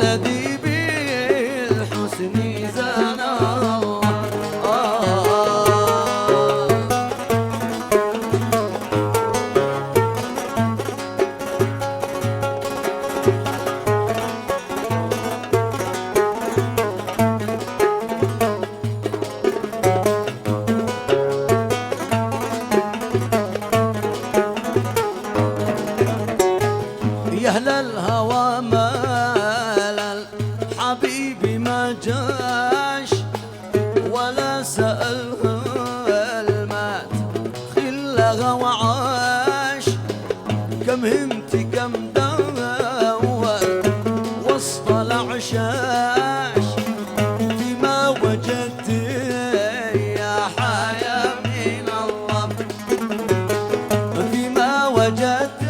الذي بالحسن زانا يا أهل الهوى مال الحبيب ما جاش ولا سألها المات خلها وعاش كم همت كم دور وسط العشاش فيما وجدت يا حياة من الله فيما وجدت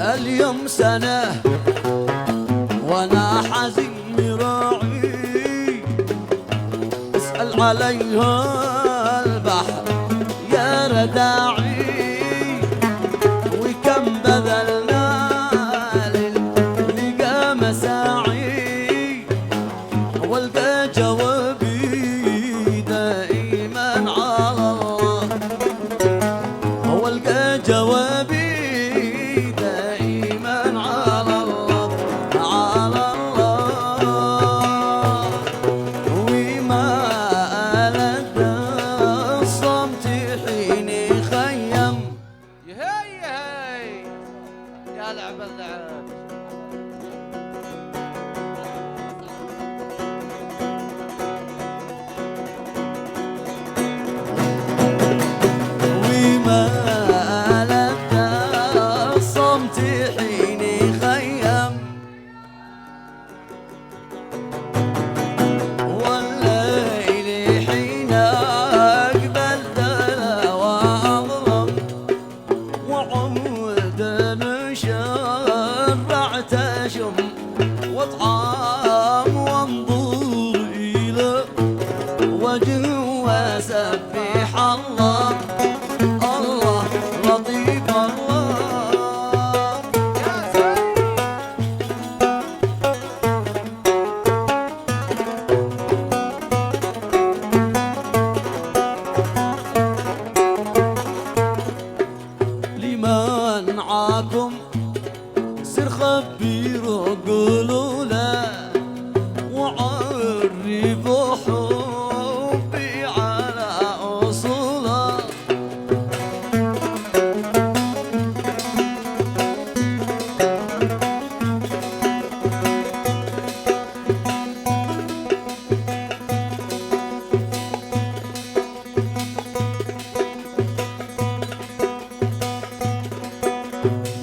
اليوم سنة وانا حزين مراعي اسأل عليها البحر يا رداعي وكم بذلنا للقى مساعي والقى جوابي دائما على الله والقى جوابي واطعام وانظر الى وجه وسبح الله الله لطيف الله يا لمن عاكم سر خبير قولوا له وعرفوا حبي على أصوله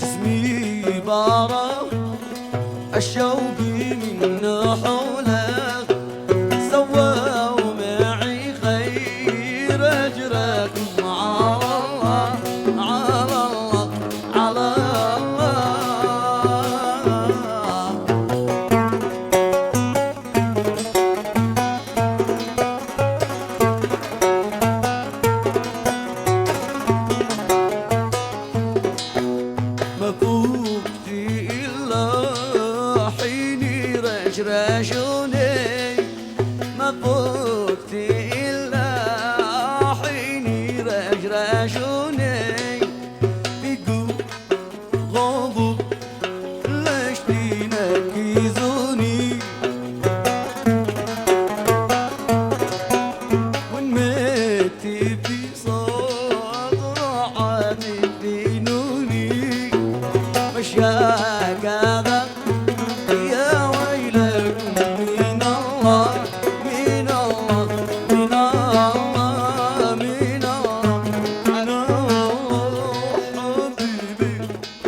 جسمي بارا الشوق من حوله سووا معي خير أجركم على الله على ما فوقت إلا حيني رشرشوني ما فوقت إلا حيني رشرشوني بيقول غضب ليش تنكزوني وإن مت في صدر عادي فينوني مش هكذا يا ويلكم من الله من الله من الله من الله من الله حبيبي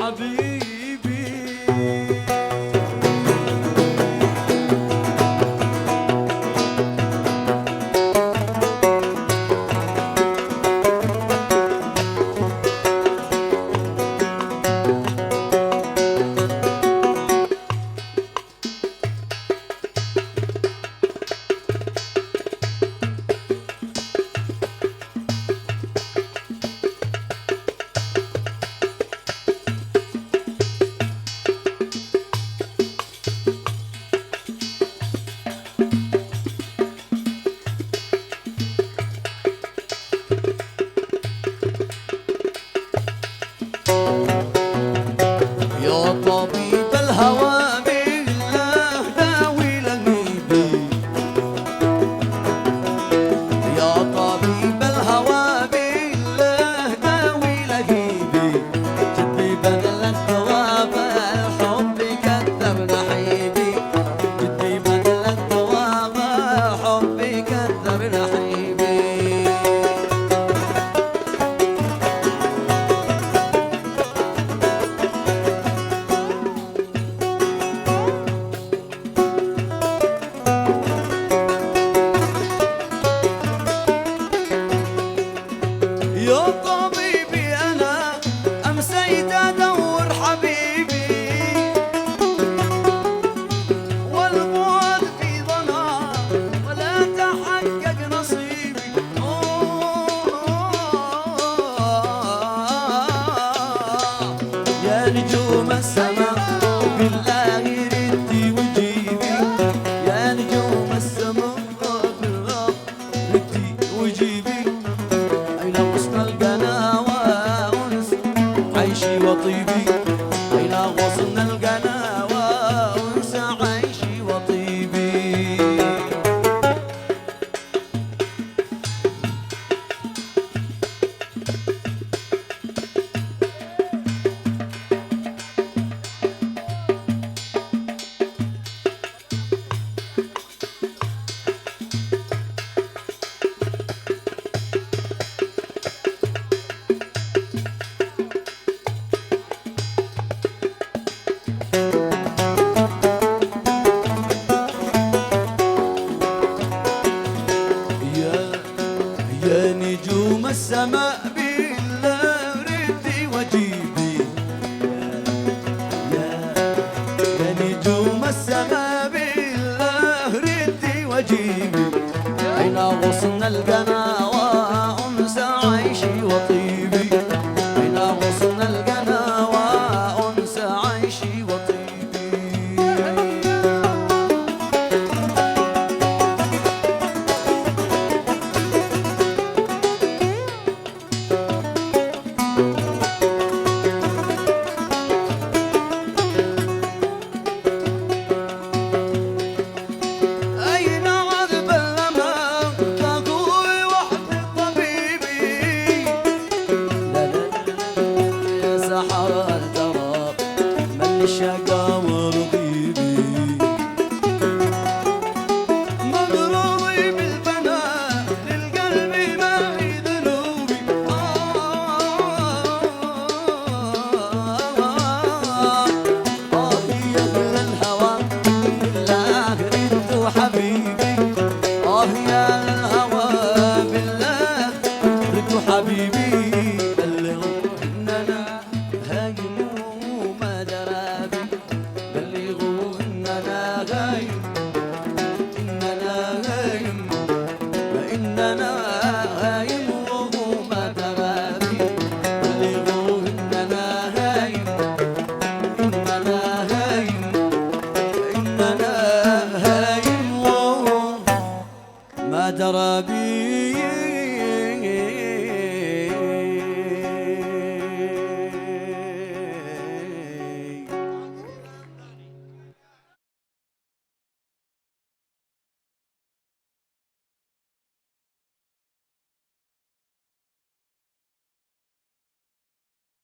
حبيبي نجوم السماء بالله ردي وجيبي، يا نجوم السماء بالله ردي وجيبي، أين غصن القناوة أنس عيشي وطيبي، أين غصن القناوة أنس عيشي وطيبي. يا نجوم السماء بالله ردي وجيبي، يا نجوم السماء بالله ردي وجيبي، أين غصن القناوة أنس عيشي وطيبي، أين غصن القناوة أنس عيشي وطيبي. أين عذب الأمان تقول وحدي طبيبي، لا لا لا يا سحر الدرب من الشقا